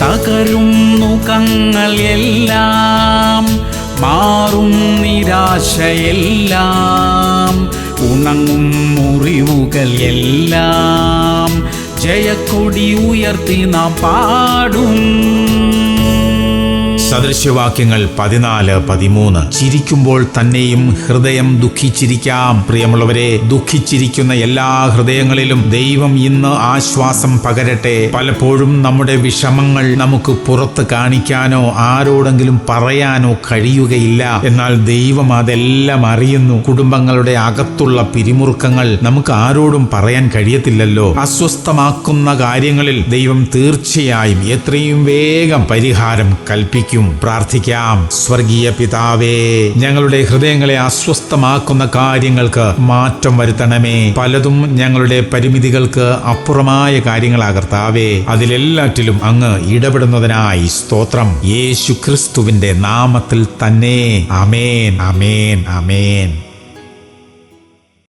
തകരുന്നു കങ്ങൾ എല്ലാം, മാറും നിരാശയെല്ലാം, ഉണങ്ങും മുറിവുകൾ എല്ലാം, ജയക്കൊടി ഉയർത്തി നാം പാടും. സദൃശ്യവാക്യങ്ങൾ 14-13. ചിരിക്കുമ്പോൾ തന്നെയും ഹൃദയം ദുഃഖിച്ചിരിക്കാം. പ്രിയമുള്ളവരെ, ദുഃഖിച്ചിരിക്കുന്ന എല്ലാ ഹൃദയങ്ങളിലും ദൈവം ഇന്ന് ആശ്വാസം പകരട്ടെ. പലപ്പോഴും നമ്മുടെ വിഷമങ്ങൾ നമുക്ക് പുറത്ത് കാണിക്കാനോ ആരോടെങ്കിലും പറയാനോ കഴിയുകയില്ല. എന്നാൽ ദൈവം അതെല്ലാം അറിയുന്നു. കുടുംബങ്ങളുടെ അകത്തുള്ള പിരിമുറുക്കങ്ങൾ നമുക്ക് ആരോടും പറയാൻ കഴിയത്തില്ലല്ലോ. അസ്വസ്ഥമാക്കുന്ന കാര്യങ്ങളിൽ ദൈവം തീർച്ചയായും എത്രയും വേഗം പരിഹാരം കൽപ്പിക്കും. പ്രാർത്ഥിക്കാം. സ്വർഗീയ പിതാവേ, ഞങ്ങളുടെ ഹൃദയങ്ങളെ അസ്വസ്ഥമാക്കുന്ന കാര്യങ്ങൾക്ക് മാറ്റം വരുത്തണമേ. പലതും ഞങ്ങളുടെ പരിമിതികൾക്ക് അപ്പുറമായ കാര്യങ്ങളാകർത്താവേ. അതിലെല്ലാറ്റിലും അങ്ങ് ഇടപെടുന്നതിനായി സ്തോത്രം. യേശു ക്രിസ്തുവിന്റെ നാമത്തിൽ തന്നെ. ആമേൻ, ആമേൻ, ആമേൻ.